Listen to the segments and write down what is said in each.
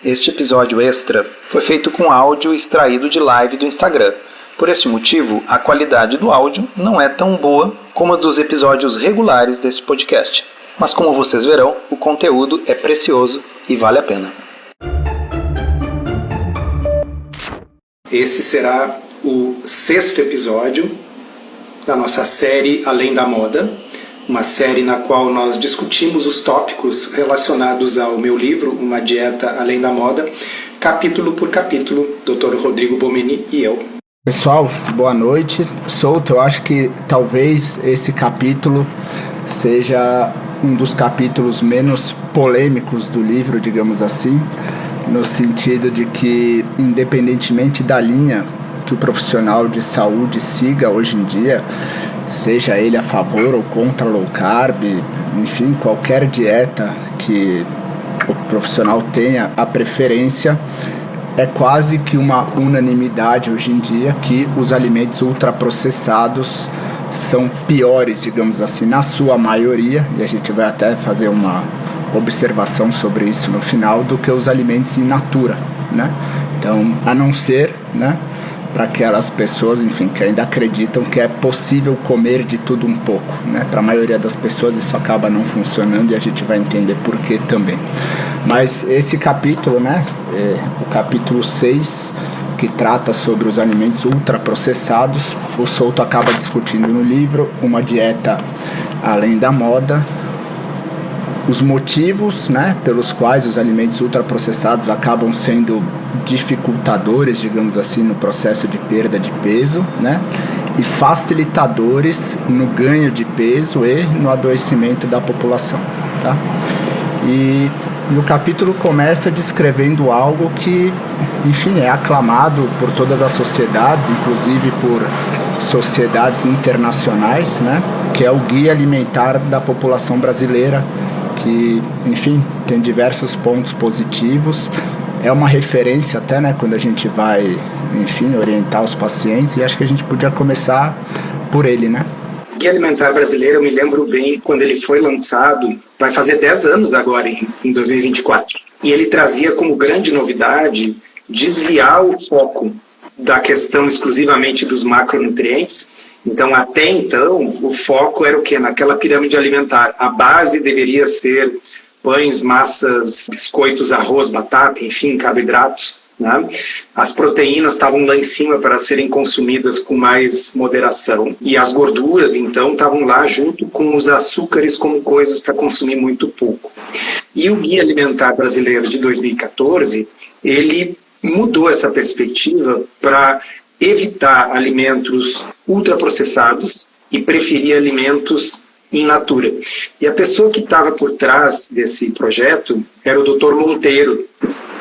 Este episódio extra foi feito com áudio extraído de live do Instagram. Por este motivo, a qualidade do áudio não é tão boa como a dos episódios regulares deste podcast. Mas como vocês verão, o conteúdo é precioso e vale a pena. Esse será o 6º episódio da nossa série Além da Moda, uma série na qual nós discutimos os tópicos relacionados ao meu livro, Uma Dieta Além da Moda, capítulo por capítulo, Dr. Rodrigo Bomini e eu. Pessoal, boa noite. Souto, eu acho que talvez esse capítulo seja um dos capítulos menos polêmicos do livro, digamos assim, no sentido de que, independentemente da linha que o profissional de saúde siga hoje em dia, seja ele a favor ou contra low carb, enfim, qualquer dieta que o profissional tenha a preferência, é quase que uma unanimidade hoje em dia que os alimentos ultraprocessados são piores, digamos assim, na sua maioria, e a gente vai até fazer uma observação sobre isso no final, do que os alimentos in natura, né? Então, a não ser, né, para aquelas pessoas, enfim, que ainda acreditam que é possível comer de tudo um pouco, né? Para a maioria das pessoas isso acaba não funcionando e a gente vai entender por que também. Mas esse capítulo, né, o capítulo 6, que trata sobre os alimentos ultraprocessados, o Souto acaba discutindo no livro Uma Dieta Além da Moda, os motivos, né, pelos quais os alimentos ultraprocessados acabam sendo dificultadores, digamos assim, no processo de perda de peso, né, e facilitadores no ganho de peso e no adoecimento da população, tá? E o capítulo começa descrevendo algo que, enfim, é aclamado por todas as sociedades, inclusive por sociedades internacionais, né, que é o Guia Alimentar da População Brasileira, que, enfim, tem diversos pontos positivos. É uma referência até, né, quando a gente vai, enfim, orientar os pacientes, e acho que a gente podia começar por ele, né? O Guia Alimentar Brasileiro, eu me lembro bem quando ele foi lançado, vai fazer 10 anos agora, em 2024. E ele trazia como grande novidade desviar o foco da questão exclusivamente dos macronutrientes. Então, até então, o foco era o quê? Naquela pirâmide alimentar. A base deveria ser pães, massas, biscoitos, arroz, batata, enfim, carboidratos, né? As proteínas estavam lá em cima para serem consumidas com mais moderação. E as gorduras, então, estavam lá junto com os açúcares como coisas para consumir muito pouco. E o Guia Alimentar Brasileiro de 2014, ele mudou essa perspectiva para evitar alimentos ultraprocessados e preferir alimentos in natura. E a pessoa que estava por trás desse projeto era o Dr. Monteiro.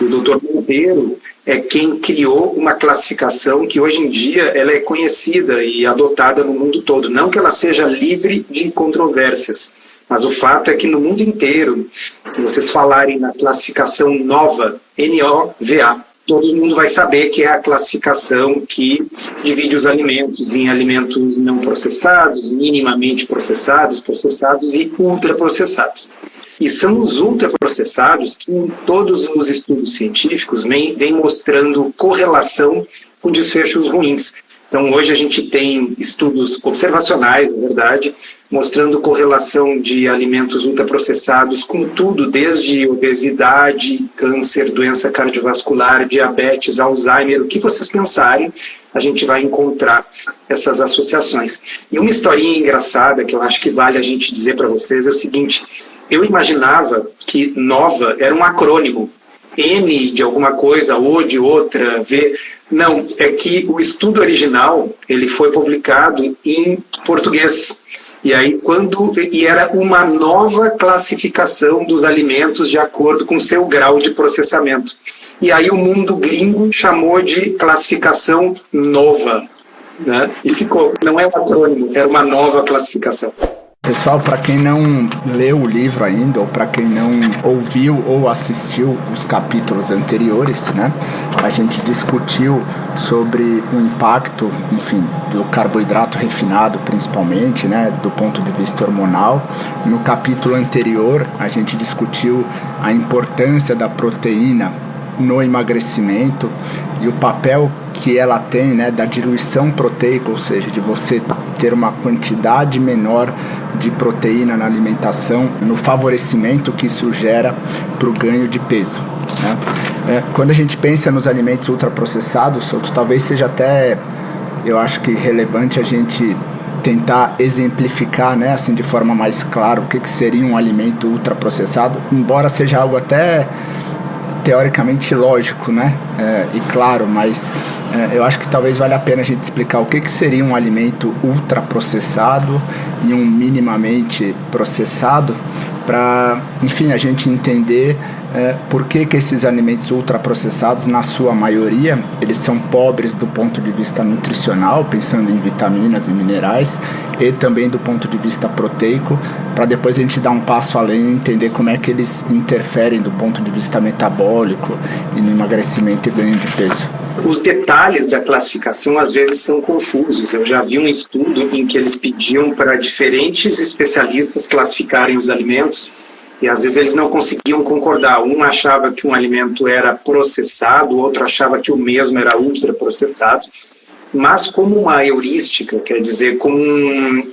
O Dr. Monteiro é quem criou uma classificação que hoje em dia ela é conhecida e adotada no mundo todo. Não que ela seja livre de controvérsias, mas o fato é que no mundo inteiro, se vocês falarem na classificação NOVA, N-O-V-A, todo mundo vai saber que é a classificação que divide os alimentos em alimentos não processados, minimamente processados, processados e ultraprocessados. E são os ultraprocessados que em todos os estudos científicos vêm mostrando correlação com desfechos ruins. Então hoje a gente tem estudos observacionais, na verdade, mostrando correlação de alimentos ultraprocessados com tudo, desde obesidade, câncer, doença cardiovascular, diabetes, Alzheimer, o que vocês pensarem, a gente vai encontrar essas associações. E uma historinha engraçada que eu acho que vale a gente dizer para vocês é o seguinte: eu imaginava que NOVA era um acrônimo, N de alguma coisa, O de outra, V. Não, é que o estudo original ele foi publicado em português. E aí era uma nova classificação dos alimentos de acordo com seu grau de processamento. E aí o mundo gringo chamou de classificação nova, né? E ficou, não é um acrônimo, era uma nova classificação. Pessoal, para quem não leu o livro ainda, ou para quem não ouviu ou assistiu os capítulos anteriores, né, a gente discutiu sobre o impacto, enfim, do carboidrato refinado, principalmente, né, do ponto de vista hormonal. No capítulo anterior, a gente discutiu a importância da proteína no emagrecimento e o papel que ela tem, né, da diluição proteica, ou seja, de você ter uma quantidade menor de proteína na alimentação, no favorecimento que isso gera para o ganho de peso, né? Quando a gente pensa nos alimentos ultraprocessados, talvez seja até, eu acho que relevante a gente tentar exemplificar, né, assim, de forma mais clara o que seria um alimento ultraprocessado, embora seja algo até teoricamente lógico, né, e claro, mas eu acho que talvez valha a pena a gente explicar o que seria um alimento ultraprocessado e um minimamente processado, para, enfim, a gente entender por que esses alimentos ultraprocessados, na sua maioria, eles são pobres do ponto de vista nutricional, pensando em vitaminas e minerais, e também do ponto de vista proteico, para depois a gente dar um passo além e entender como é que eles interferem do ponto de vista metabólico e no emagrecimento e ganho de peso. Os detalhes da classificação às vezes são confusos. Eu já vi um estudo em que eles pediam para diferentes especialistas classificarem os alimentos e às vezes eles não conseguiam concordar. Um achava que um alimento era processado, o outro achava que o mesmo era ultraprocessado. Mas como uma heurística, quer dizer, como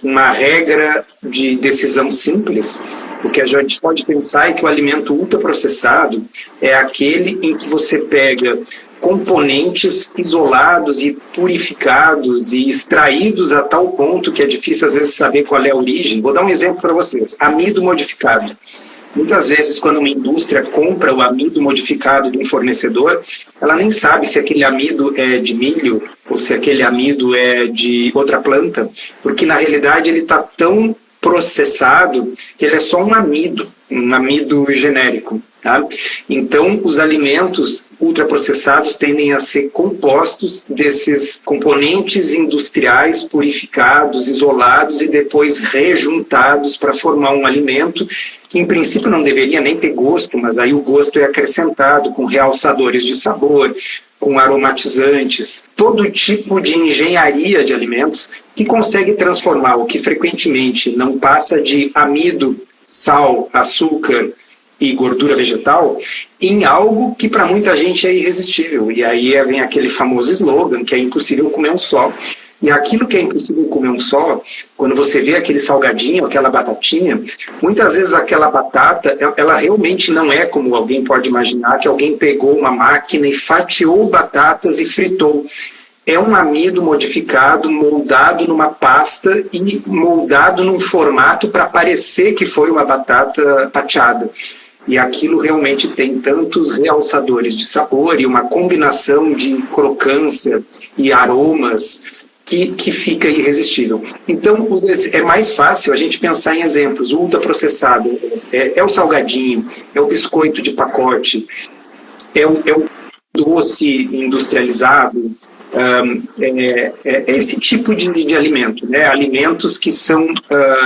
uma regra de decisão simples, o que a gente pode pensar é que o alimento ultraprocessado é aquele em que você pega componentes isolados e purificados e extraídos a tal ponto que é difícil às vezes saber qual é a origem. Vou dar um exemplo para vocês. Amido modificado. Muitas vezes, quando uma indústria compra o amido modificado de um fornecedor, ela nem sabe se aquele amido é de milho ou se aquele amido é de outra planta, porque na realidade ele está tão processado que ele é só um amido genérico. Tá? Então, os alimentos ultraprocessados tendem a ser compostos desses componentes industriais purificados, isolados e depois rejuntados para formar um alimento que, em princípio, não deveria nem ter gosto, mas aí o gosto é acrescentado com realçadores de sabor, com aromatizantes, todo tipo de engenharia de alimentos que consegue transformar o que frequentemente não passa de amido, sal, açúcar e gordura vegetal em algo que para muita gente é irresistível. E aí vem aquele famoso slogan que é impossível comer um só. E aquilo que é impossível comer um só, quando você vê aquele salgadinho, aquela batatinha, muitas vezes aquela batata, ela realmente não é como alguém pode imaginar, que alguém pegou uma máquina e fatiou batatas e fritou. É um amido modificado, moldado numa pasta e moldado num formato para parecer que foi uma batata fatiada. E aquilo realmente tem tantos realçadores de sabor e uma combinação de crocância e aromas que fica irresistível. Então, é mais fácil a gente pensar em exemplos. O ultraprocessado é o salgadinho, é o biscoito de pacote, é o doce industrializado, esse tipo de alimento, né? Alimentos que são,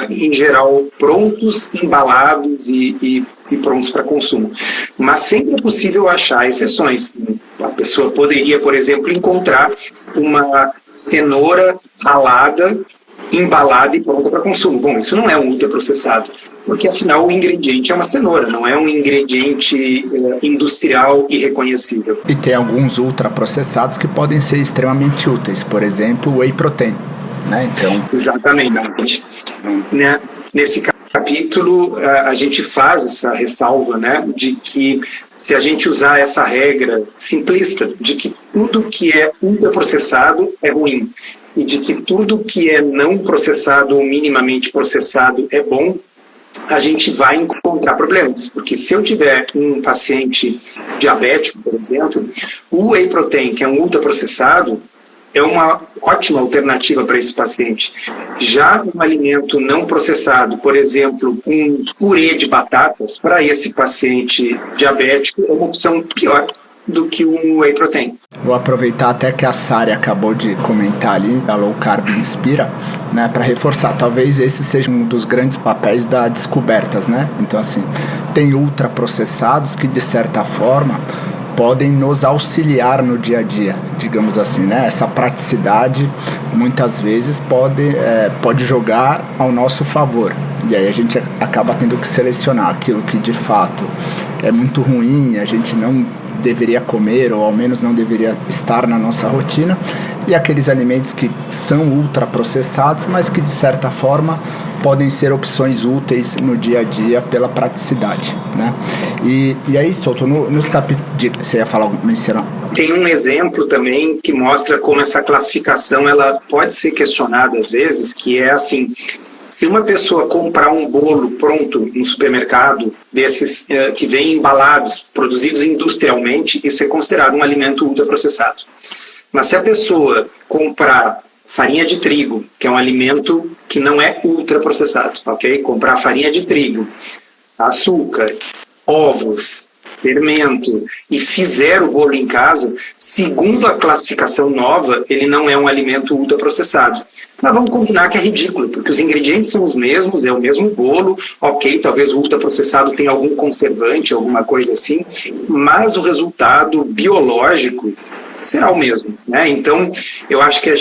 em geral, prontos, embalados e prontos para consumo. Mas sempre é possível achar exceções. A pessoa poderia, por exemplo, encontrar uma cenoura ralada, embalada e pronta para consumo. Bom, isso não é um ultraprocessado, porque afinal o ingrediente é uma cenoura, não é um ingrediente industrial e reconhecível. E tem alguns ultraprocessados que podem ser extremamente úteis, por exemplo, o whey protein, né? Então... Exatamente. Nesse capítulo, a gente faz essa ressalva, né, de que se a gente usar essa regra simplista de que tudo que é ultraprocessado é ruim, e de que tudo que é não processado ou minimamente processado é bom, a gente vai encontrar problemas. Porque se eu tiver um paciente diabético, por exemplo, o whey protein, que é um ultraprocessado, é uma ótima alternativa para esse paciente. Já um alimento não processado, por exemplo, um purê de batatas, para esse paciente diabético é uma opção pior do que um whey protein. Vou aproveitar até que a Sari acabou de comentar ali, a Low Carb Inspira, né, para reforçar, talvez esse seja um dos grandes papéis das descobertas, né? Então, assim, tem ultraprocessados que, de certa forma, podem nos auxiliar no dia a dia, digamos assim, né? Essa praticidade, muitas vezes, pode jogar ao nosso favor. E aí a gente acaba tendo que selecionar aquilo que, de fato, é muito ruim, a gente não deveria comer ou ao menos não deveria estar na nossa rotina, e aqueles alimentos que são ultraprocessados, mas que de certa forma podem ser opções úteis no dia a dia pela praticidade, né? E aí, Souto, nos capítulos... Você ia falar, mencionar? Tem um exemplo também que mostra como essa classificação ela pode ser questionada às vezes, que é assim: se uma pessoa comprar um bolo pronto no supermercado, desses que vêm embalados, produzidos industrialmente, isso é considerado um alimento ultraprocessado. Mas se a pessoa comprar farinha de trigo, que é um alimento que não é ultraprocessado, ok? Comprar farinha de trigo, açúcar, ovos, fermento, e fizer o bolo em casa, segundo a classificação nova, ele não é um alimento ultraprocessado. Mas vamos combinar que é ridículo, porque os ingredientes são os mesmos, é o mesmo bolo, ok, talvez o ultraprocessado tenha algum conservante, alguma coisa assim, mas o resultado biológico será o mesmo, né? Então, eu acho que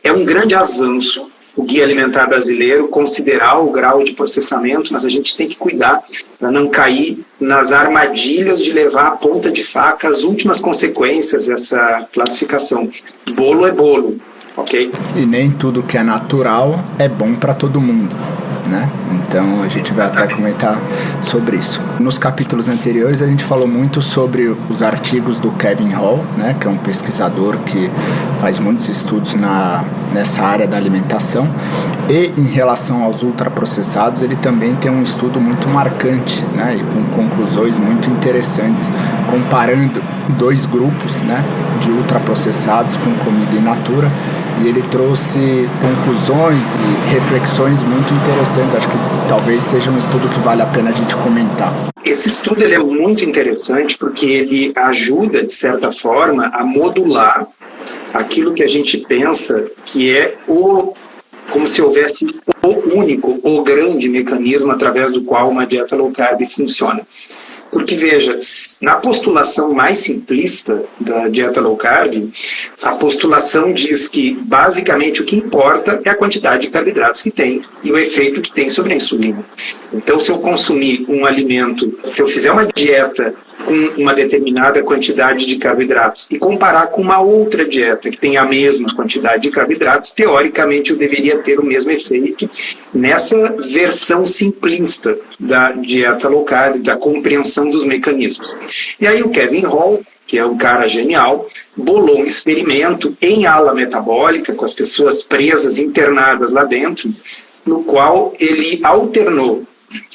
é um grande avanço o Guia Alimentar Brasileiro considerar o grau de processamento, mas a gente tem que cuidar para não cair nas armadilhas de levar a ponta de faca as últimas consequências dessa classificação. Bolo é bolo, ok? E nem tudo que é natural é bom para todo mundo, né? Então a gente vai até comentar sobre isso. Nos capítulos anteriores a gente falou muito sobre os artigos do Kevin Hall, né, que é um pesquisador que faz muitos estudos nessa área da alimentação, e em relação aos ultraprocessados ele também tem um estudo muito marcante, né, e com conclusões muito interessantes, comparando dois grupos, né, de ultraprocessados com comida in natura, e ele trouxe conclusões e reflexões muito interessantes. Acho que talvez seja um estudo que vale a pena a gente comentar. Esse estudo ele é muito interessante porque ele ajuda, de certa forma, a modular aquilo que a gente pensa que é como se houvesse o único, o grande mecanismo através do qual uma dieta low carb funciona. Porque, veja, na postulação mais simplista da dieta low carb, a postulação diz que, basicamente, o que importa é a quantidade de carboidratos que tem e o efeito que tem sobre a insulina. Então, se eu consumir um alimento, se eu fizer uma dieta com uma determinada quantidade de carboidratos e comparar com uma outra dieta que tem a mesma quantidade de carboidratos, teoricamente eu deveria ter o mesmo efeito nessa versão simplista da dieta low carb, da compreensão dos mecanismos. E aí o Kevin Hall, que é um cara genial, bolou um experimento em ala metabólica, com as pessoas presas, internadas lá dentro, no qual ele alternou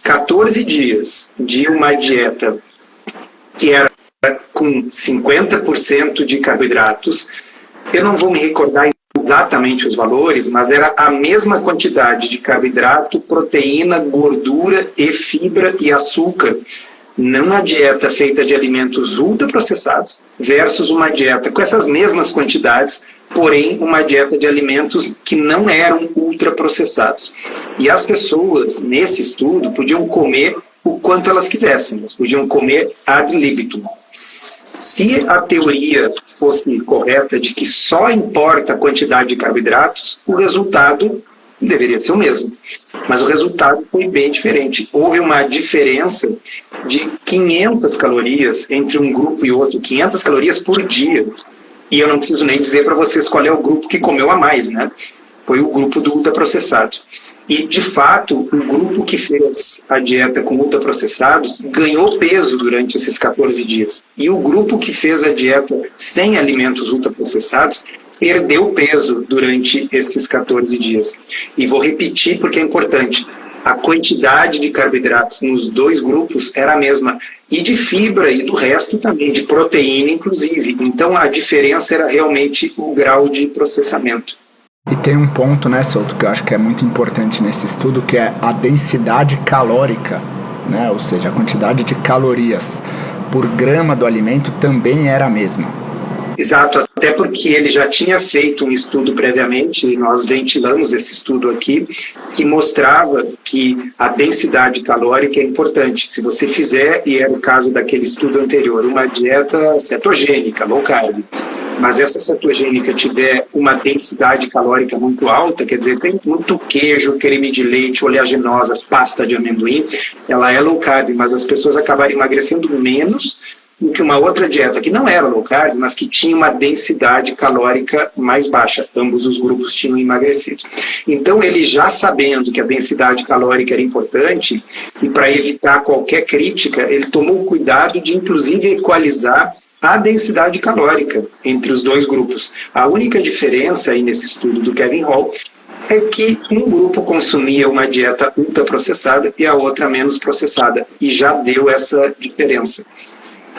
14 dias de uma dieta que era com 50% de carboidratos. Eu não vou me recordar exatamente os valores, mas era a mesma quantidade de carboidrato, proteína, gordura e fibra e açúcar numa dieta feita de alimentos ultraprocessados versus uma dieta com essas mesmas quantidades, porém uma dieta de alimentos que não eram ultraprocessados. E as pessoas, nesse estudo, podiam comer o quanto elas quisessem, elas podiam comer ad libitum. Se a teoria fosse correta de que só importa a quantidade de carboidratos, o resultado deveria ser o mesmo. Mas o resultado foi bem diferente. Houve uma diferença de 500 calorias entre um grupo e outro, 500 calorias por dia. E eu não preciso nem dizer para vocês qual é o grupo que comeu a mais, né? Foi o grupo do ultraprocessado. E, de fato, o grupo que fez a dieta com ultraprocessados ganhou peso durante esses 14 dias. E o grupo que fez a dieta sem alimentos ultraprocessados perdeu peso durante esses 14 dias. E vou repetir porque é importante. A quantidade de carboidratos nos dois grupos era a mesma. E de fibra e do resto também, de proteína inclusive. Então, a diferença era realmente o grau de processamento. E tem um ponto, né, Souto, que eu acho que é muito importante nesse estudo, que é a densidade calórica, né? Ou seja, a quantidade de calorias por grama do alimento também era a mesma. Exato, até porque ele já tinha feito um estudo previamente, e nós ventilamos esse estudo aqui, que mostrava que a densidade calórica é importante. Se você fizer, e era o caso daquele estudo anterior, uma dieta cetogênica, low carb, mas essa cetogênica tiver uma densidade calórica muito alta, quer dizer, tem muito queijo, creme de leite, oleaginosas, pasta de amendoim, ela é low carb, mas as pessoas acabaram emagrecendo menos do que uma outra dieta que não era low carb, mas que tinha uma densidade calórica mais baixa. Ambos os grupos tinham emagrecido. Então, ele já sabendo que a densidade calórica era importante, e para evitar qualquer crítica, ele tomou o cuidado de, inclusive, equalizar a densidade calórica entre os dois grupos. A única diferença aí nesse estudo do Kevin Hall é que um grupo consumia uma dieta ultraprocessada e a outra menos processada, e já deu essa diferença.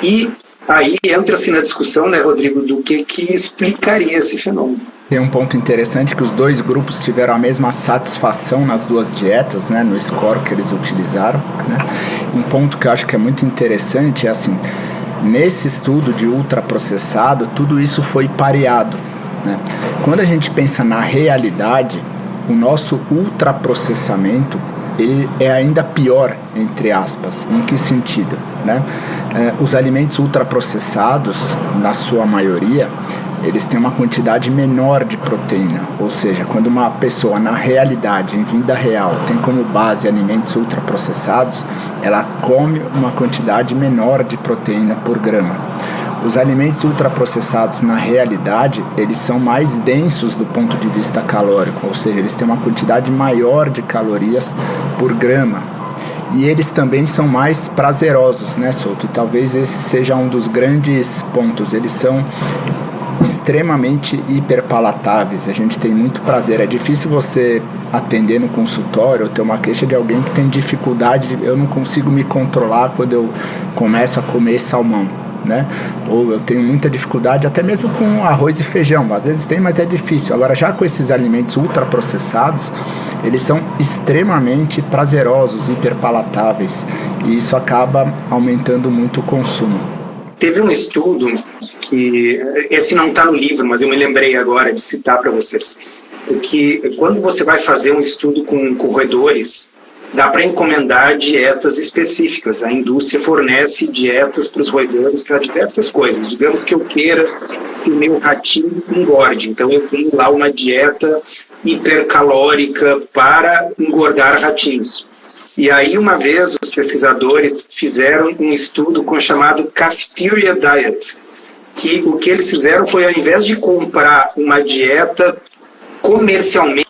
E aí entra-se na discussão, né, Rodrigo, do que explicaria esse fenômeno. Tem um ponto interessante que os dois grupos tiveram a mesma satisfação nas duas dietas, né, no score que eles utilizaram, né? Um ponto que eu acho que é muito interessante é assim, nesse estudo de ultraprocessado, tudo isso foi pareado, né? Quando a gente pensa na realidade, o nosso ultraprocessamento, ele é ainda pior, entre aspas. Em que sentido, né? Os alimentos ultraprocessados, na sua maioria, eles têm uma quantidade menor de proteína. Ou seja, quando uma pessoa, na realidade, em vida real, tem como base alimentos ultraprocessados, ela come uma quantidade menor de proteína por grama. Os alimentos ultraprocessados, na realidade, eles são mais densos do ponto de vista calórico, ou seja, eles têm uma quantidade maior de calorias por grama. E eles também são mais prazerosos, né, Souto? E talvez esse seja um dos grandes pontos. Eles são extremamente hiperpalatáveis, a gente tem muito prazer. É difícil você atender no consultório ou ter uma queixa de alguém que tem dificuldade, eu não consigo me controlar quando eu começo a comer salmão, né? Ou eu tenho muita dificuldade até mesmo com arroz e feijão, às vezes tem, mas é difícil. Agora, já com esses alimentos ultraprocessados, eles são extremamente prazerosos, hiperpalatáveis, e isso acaba aumentando muito o consumo. Teve um estudo que, esse não está no livro, mas eu me lembrei agora de citar para vocês, que quando você vai fazer um estudo com roedores, dá para encomendar dietas específicas. A indústria fornece dietas para os roedores para diversas coisas. Digamos que eu queira que o meu ratinho engorde, então eu tenho lá uma dieta hipercalórica para engordar ratinhos. E aí, uma vez, os pesquisadores fizeram um estudo chamado Cafeteria Diet, que o que eles fizeram foi, ao invés de comprar uma dieta comercialmente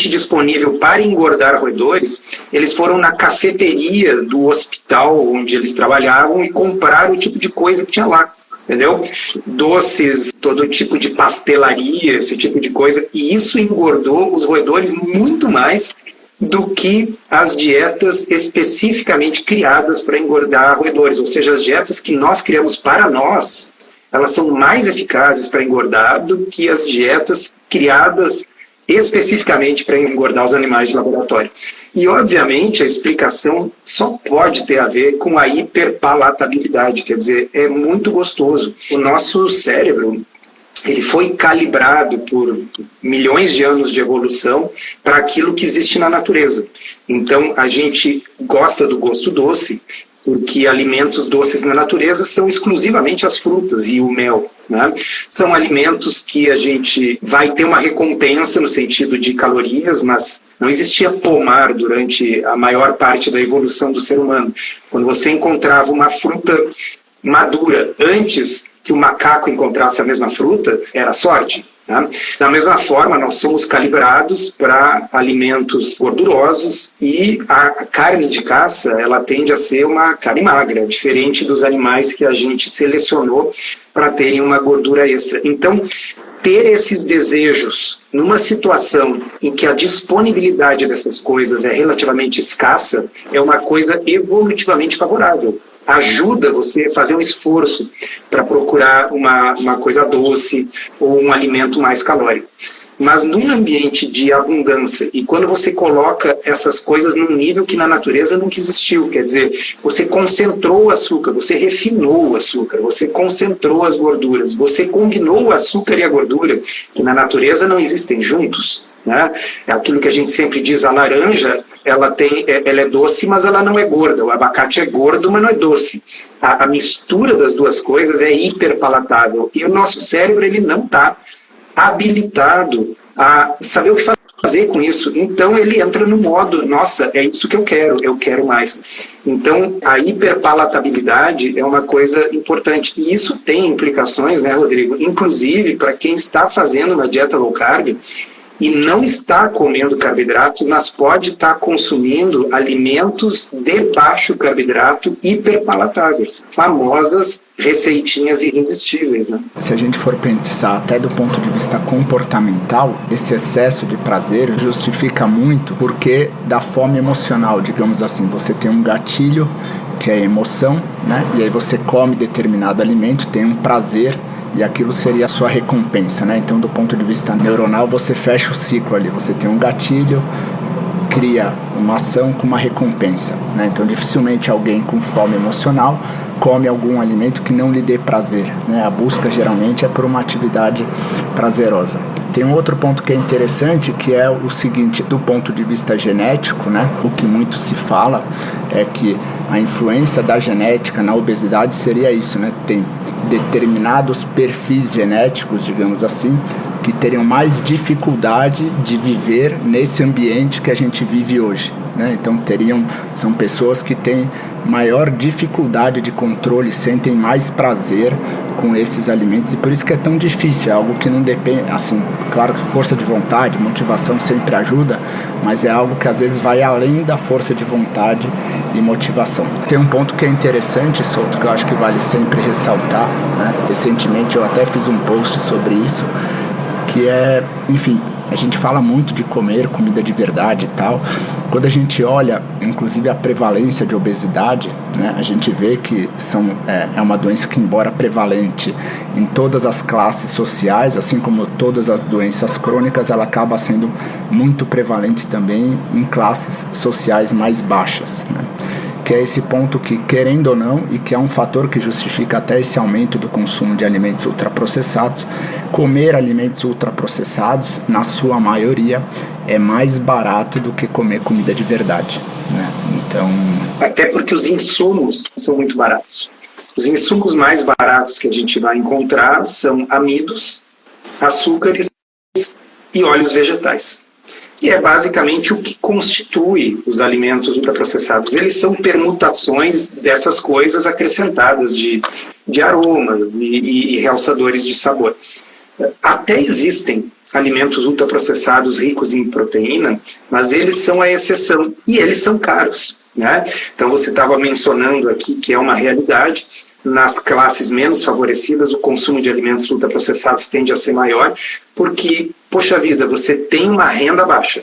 disponível para engordar roedores, eles foram na cafeteria do hospital onde eles trabalhavam e compraram o tipo de coisa que tinha lá, entendeu? Doces, todo tipo de pastelaria, esse tipo de coisa, e isso engordou os roedores muito mais do que as dietas especificamente criadas para engordar roedores, ou seja, as dietas que nós criamos para nós, elas são mais eficazes para engordar do que as dietas criadas especificamente para engordar os animais de laboratório. E, obviamente, a explicação só pode ter a ver com a hiperpalatabilidade, quer dizer, é muito gostoso. O nosso cérebro, ele foi calibrado por milhões de anos de evolução para aquilo que existe na natureza. Então, a gente gosta do gosto doce, porque alimentos doces na natureza são exclusivamente as frutas e o mel, né? São alimentos que a gente vai ter uma recompensa no sentido de calorias, mas não existia pomar durante a maior parte da evolução do ser humano. Quando você encontrava uma fruta madura antes que o macaco encontrasse a mesma fruta, era sorte. Tá? Da mesma forma, nós somos calibrados para alimentos gordurosos e a carne de caça, ela tende a ser uma carne magra, diferente dos animais que a gente selecionou para terem uma gordura extra. Então, ter esses desejos numa situação em que a disponibilidade dessas coisas é relativamente escassa, é uma coisa evolutivamente favorável. Ajuda você a fazer um esforço para procurar uma coisa doce ou um alimento mais calórico. Mas num ambiente de abundância, e quando você coloca essas coisas num nível que na natureza nunca existiu, quer dizer, você concentrou o açúcar, você refinou o açúcar, você concentrou as gorduras, você combinou o açúcar e a gordura, que na natureza não existem juntos, né? É aquilo que a gente sempre diz, a laranja, ela é doce, mas ela não é gorda. O abacate é gordo, mas não é doce. A mistura das duas coisas é hiperpalatável. E o nosso cérebro, ele não está habilitado a saber o que fazer com isso? Então ele entra no modo, nossa, é isso que eu quero mais. Então a hiperpalatabilidade é uma coisa importante. E isso tem implicações, né, Rodrigo? Inclusive para quem está fazendo uma dieta low carb e não está comendo carboidrato, mas pode estar consumindo alimentos de baixo carboidrato hiperpalatáveis, famosas receitinhas irresistíveis, né? Se a gente for pensar até do ponto de vista comportamental, esse excesso de prazer justifica muito porque da fome emocional, digamos assim, você tem um gatilho que é a emoção, né? E aí você come determinado alimento, tem um prazer, e aquilo seria a sua recompensa, né? Então, do ponto de vista neuronal, você fecha o ciclo ali. Você tem um gatilho, cria uma ação com uma recompensa, né? Então, dificilmente alguém com fome emocional come algum alimento que não lhe dê prazer, né? A busca, geralmente, é por uma atividade prazerosa. Tem um outro ponto que é interessante, que é o seguinte, do ponto de vista genético, né? O que muito se fala é que a influência da genética na obesidade seria isso, né? Tem determinados perfis genéticos, digamos assim, que teriam mais dificuldade de viver nesse ambiente que a gente vive hoje, né? Então são pessoas que têm maior dificuldade de controle, sentem mais prazer com esses alimentos, e por isso que é tão difícil, é algo que não depende, assim, claro que força de vontade, motivação sempre ajuda, mas é algo que às vezes vai além da força de vontade e motivação. Tem um ponto que é interessante, Souto, que eu acho que vale sempre ressaltar, né? Recentemente eu até fiz um post sobre isso, que é, enfim, a gente fala muito de comer comida de verdade e tal. Quando a gente olha, inclusive, a prevalência de obesidade, né, a gente vê que é uma doença que, embora prevalente em todas as classes sociais, assim como todas as doenças crônicas, ela acaba sendo muito prevalente também em classes sociais mais baixas, né? Que é esse ponto que, querendo ou não, e que é um fator que justifica até esse aumento do consumo de alimentos ultraprocessados, comer alimentos ultraprocessados, na sua maioria, é mais barato do que comer comida de verdade, né? Então... Até porque os insumos são muito baratos. Os insumos mais baratos que a gente vai encontrar são amidos, açúcares e óleos vegetais, que é basicamente o que constitui os alimentos ultraprocessados. Eles são permutações dessas coisas acrescentadas de aromas e realçadores de sabor. Até existem alimentos ultraprocessados ricos em proteína, mas eles são a exceção e eles são caros, né? Então você estava mencionando aqui que é uma realidade. Nas classes menos favorecidas, o consumo de alimentos ultraprocessados tende a ser maior, porque, poxa vida, você tem uma renda baixa.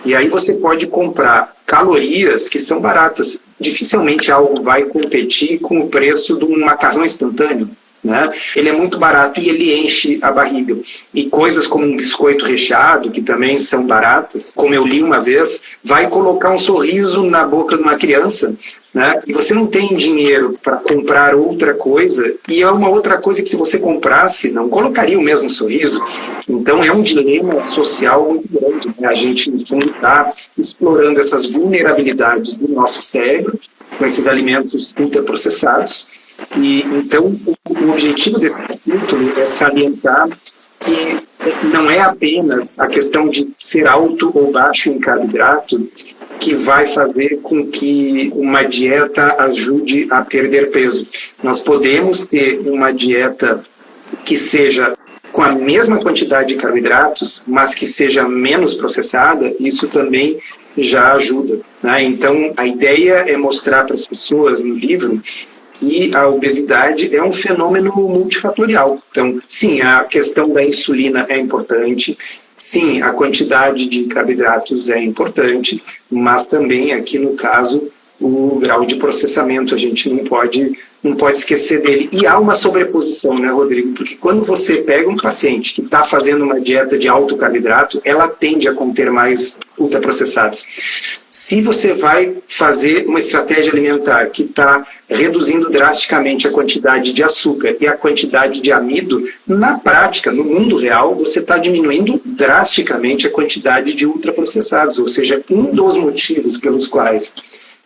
E aí você pode comprar calorias que são baratas. Dificilmente algo vai competir com o preço de um macarrão instantâneo, né? Ele é muito barato e ele enche a barriga. E coisas como um biscoito recheado, que também são baratas, como eu li uma vez, vai colocar um sorriso na boca de uma criança, né? E você não tem dinheiro para comprar outra coisa, e é uma outra coisa que, se você comprasse, não colocaria o mesmo sorriso. Então é um dilema social muito grande, né? A gente, no fundo, está explorando essas vulnerabilidades do nosso cérebro com esses alimentos ultraprocessados. E então o objetivo desse capítulo é salientar que não é apenas a questão de ser alto ou baixo em carboidrato que vai fazer com que uma dieta ajude a perder peso. Nós podemos ter uma dieta que seja com a mesma quantidade de carboidratos, mas que seja menos processada. Isso também já ajuda, né? Então a ideia é mostrar para as pessoas no livro que a obesidade é um fenômeno multifatorial. Então, sim, a questão da insulina é importante, sim, a quantidade de carboidratos é importante, mas também, aqui no caso, o grau de processamento, a gente não pode esquecer dele. E há uma sobreposição, né, Rodrigo? Porque quando você pega um paciente que está fazendo uma dieta de alto carboidrato, ela tende a conter mais ultraprocessados. Se você vai fazer uma estratégia alimentar que está reduzindo drasticamente a quantidade de açúcar e a quantidade de amido, na prática, no mundo real, você está diminuindo drasticamente a quantidade de ultraprocessados. Ou seja, um dos motivos pelos quais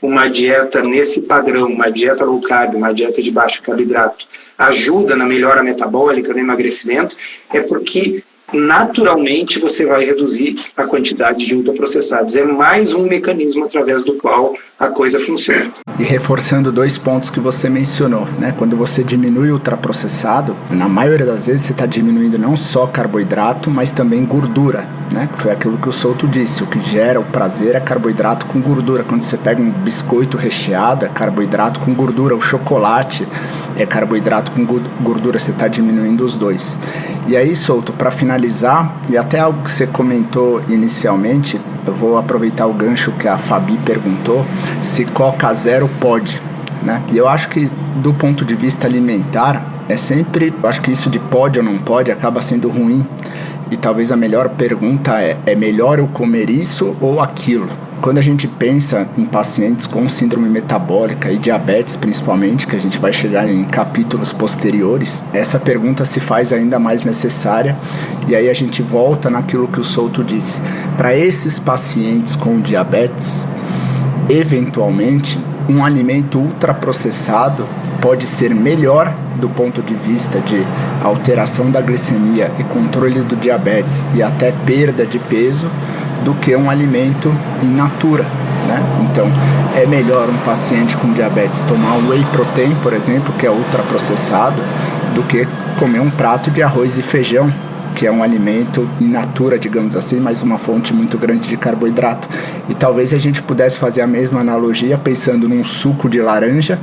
uma dieta nesse padrão, uma dieta low carb, uma dieta de baixo carboidrato, ajuda na melhora metabólica, no emagrecimento, é porque naturalmente você vai reduzir a quantidade de ultraprocessados. É mais um mecanismo através do qual a coisa funciona. E reforçando 2 pontos que você mencionou, né? Quando você diminui o ultraprocessado, na maioria das vezes você está diminuindo não só carboidrato, mas também gordura, né? Foi aquilo que o Souto disse, o que gera o prazer é carboidrato com gordura. Quando você pega um biscoito recheado, é carboidrato com gordura. O chocolate é carboidrato com gordura, você está diminuindo os dois. E aí, Souto, para finalizar, e até algo que você comentou inicialmente, eu vou aproveitar o gancho que a Fabi perguntou, se Coca Zero pode, né? E eu acho que do ponto de vista alimentar, eu acho que isso de pode ou não pode acaba sendo ruim. E talvez a melhor pergunta é melhor eu comer isso ou aquilo? Quando a gente pensa em pacientes com síndrome metabólica e diabetes principalmente, que a gente vai chegar em capítulos posteriores, essa pergunta se faz ainda mais necessária, e aí a gente volta naquilo que o Souto disse. Para esses pacientes com diabetes, eventualmente, um alimento ultraprocessado pode ser melhor do ponto de vista de alteração da glicemia e controle do diabetes e até perda de peso do que um alimento in natura, né? Então, é melhor um paciente com diabetes tomar whey protein, por exemplo, que é ultraprocessado, do que comer um prato de arroz e feijão, que é um alimento in natura, digamos assim, mas uma fonte muito grande de carboidrato. E talvez a gente pudesse fazer a mesma analogia pensando num suco de laranja,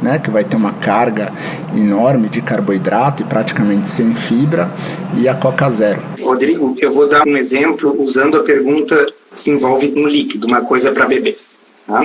né, que vai ter uma carga enorme de carboidrato e praticamente sem fibra, e a Coca Zero. Rodrigo, eu vou dar um exemplo usando a pergunta que envolve um líquido, uma coisa para beber. Tá?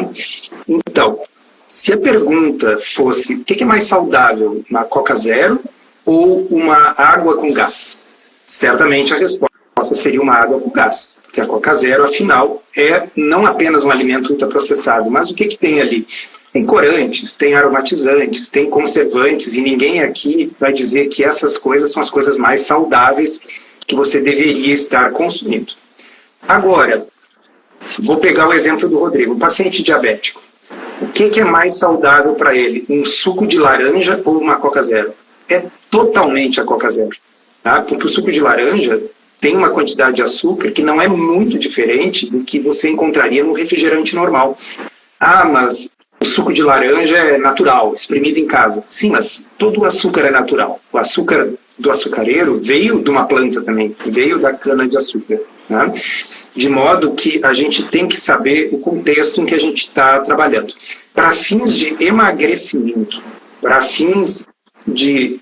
Então, se a pergunta fosse o que é mais saudável, uma Coca Zero ou uma água com gás? Certamente a resposta seria uma água com gás, porque a Coca Zero, afinal, é não apenas um alimento ultraprocessado, mas o que tem ali? Tem corantes, tem aromatizantes, tem conservantes, e ninguém aqui vai dizer que essas coisas são as coisas mais saudáveis que você deveria estar consumindo. Agora, vou pegar o exemplo do Rodrigo, um paciente diabético. O que é mais saudável para ele? Um suco de laranja ou uma Coca Zero? É totalmente a Coca Zero, tá? Porque o suco de laranja tem uma quantidade de açúcar que não é muito diferente do que você encontraria no refrigerante normal. Ah, mas o suco de laranja é natural, exprimido em casa. Sim, mas todo o açúcar é natural. O açúcar do açucareiro veio de uma planta também, veio da cana de açúcar. Né? De modo que a gente tem que saber o contexto em que a gente está trabalhando. Para fins de emagrecimento, para fins de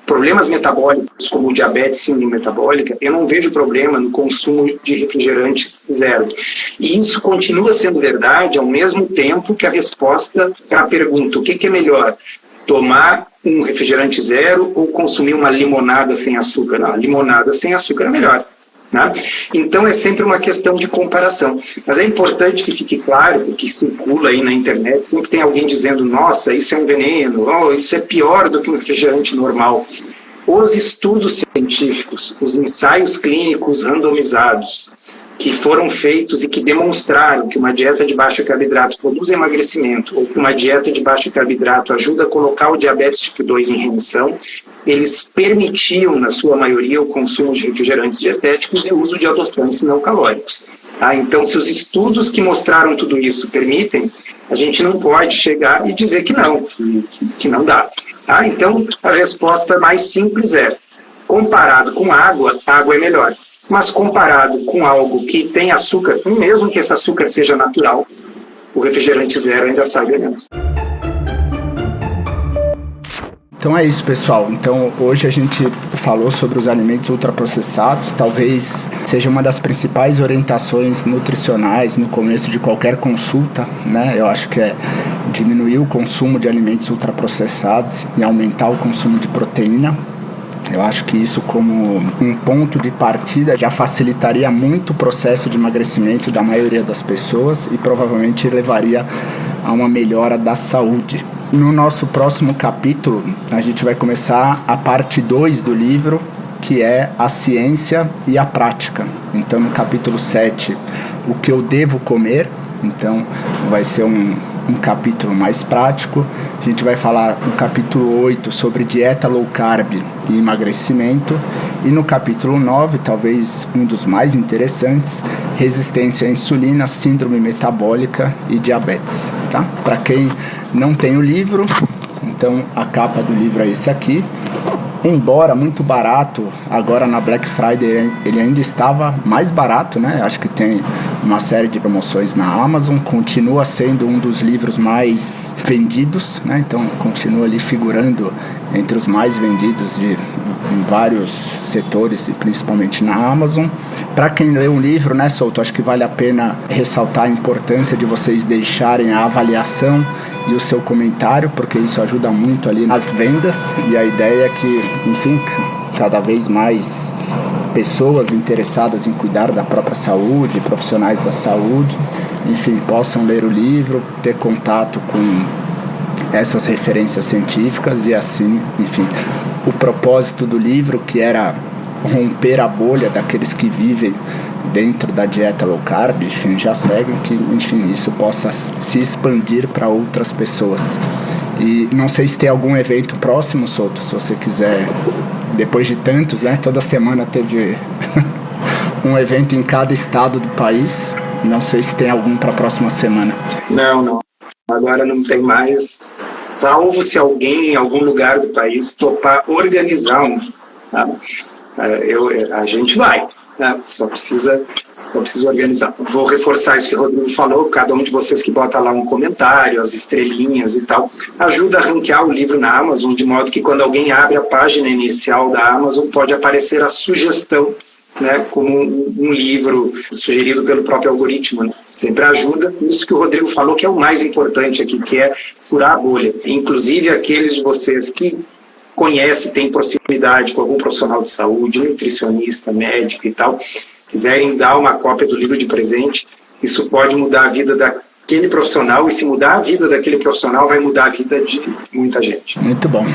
problemas metabólicos, como o diabetes e síndrome metabólica, eu não vejo problema no consumo de refrigerantes zero. E isso continua sendo verdade ao mesmo tempo que a resposta para a pergunta, o que é melhor, tomar um refrigerante zero ou consumir uma limonada sem açúcar? Não, a limonada sem açúcar é melhor. Né? Então é sempre uma questão de comparação. Mas é importante que fique claro, porque circula aí na internet, sempre tem alguém dizendo, nossa, isso é um veneno, oh, isso é pior do que um refrigerante normal. Os estudos científicos, os ensaios clínicos randomizados, que foram feitos e que demonstraram que uma dieta de baixo carboidrato produz emagrecimento, ou que uma dieta de baixo carboidrato ajuda a colocar o diabetes tipo 2 em remissão, eles permitiam, na sua maioria, o consumo de refrigerantes dietéticos e o uso de adoçantes não calóricos. Então, se os estudos que mostraram tudo isso permitem, a gente não pode chegar e dizer que não, que não dá. Então, a resposta mais simples é, comparado com água, a água é melhor. Mas comparado com algo que tem açúcar, mesmo que esse açúcar seja natural, o refrigerante zero ainda sai ganhando. Então é isso, pessoal. Então hoje a gente falou sobre os alimentos ultraprocessados. Talvez seja uma das principais orientações nutricionais no começo de qualquer consulta, né? Eu acho que é diminuir o consumo de alimentos ultraprocessados e aumentar o consumo de proteína. Eu acho que isso, como um ponto de partida, já facilitaria muito o processo de emagrecimento da maioria das pessoas e provavelmente levaria a uma melhora da saúde. No nosso próximo capítulo, a gente vai começar a parte 2 do livro, que é a ciência e a prática. Então, no capítulo 7, o que eu devo comer, então vai ser um capítulo mais prático. A gente vai falar no capítulo 8 sobre dieta low carb e emagrecimento, e no capítulo 9, talvez um dos mais interessantes, resistência à insulina, síndrome metabólica e diabetes, tá? Para quem não tem o livro, então a capa do livro é esse aqui. Embora muito barato, agora na Black Friday ele ainda estava mais barato, né? Acho que tem uma série de promoções na Amazon, continua sendo um dos livros mais vendidos, né? Então continua ali figurando entre os mais vendidos em vários setores, e principalmente na Amazon. Para quem lê um livro, né, Souto, acho que vale a pena ressaltar a importância de vocês deixarem a avaliação e o seu comentário, porque isso ajuda muito ali nas vendas, e a ideia é que, enfim, cada vez mais pessoas interessadas em cuidar da própria saúde, profissionais da saúde, enfim, possam ler o livro, ter contato com essas referências científicas e assim, enfim, o propósito do livro, que era romper a bolha daqueles que vivem dentro da dieta low carb, enfim, já seguem, que, enfim, isso possa se expandir para outras pessoas. E não sei se tem algum evento próximo, Souto, se você quiser, depois de tantos, né, toda semana teve um evento em cada estado do país, não sei se tem algum para a próxima semana. Não, agora não tem mais, salvo se alguém em algum lugar do país topar organizar um, tá? A gente vai, né? Só precisa organizar. Vou reforçar isso que o Rodrigo falou, cada um de vocês que bota lá um comentário, as estrelinhas e tal, ajuda a ranquear o livro na Amazon, de modo que quando alguém abre a página inicial da Amazon, pode aparecer a sugestão, né, como um livro sugerido pelo próprio algoritmo, né? Sempre ajuda. Isso que o Rodrigo falou, que é o mais importante aqui, que é furar a bolha. Inclusive aqueles de vocês que conhecem, têm proximidade com algum profissional de saúde, nutricionista, médico e tal, quiserem dar uma cópia do livro de presente, isso pode mudar a vida daquele profissional, e se mudar a vida daquele profissional, vai mudar a vida de muita gente. Muito bom.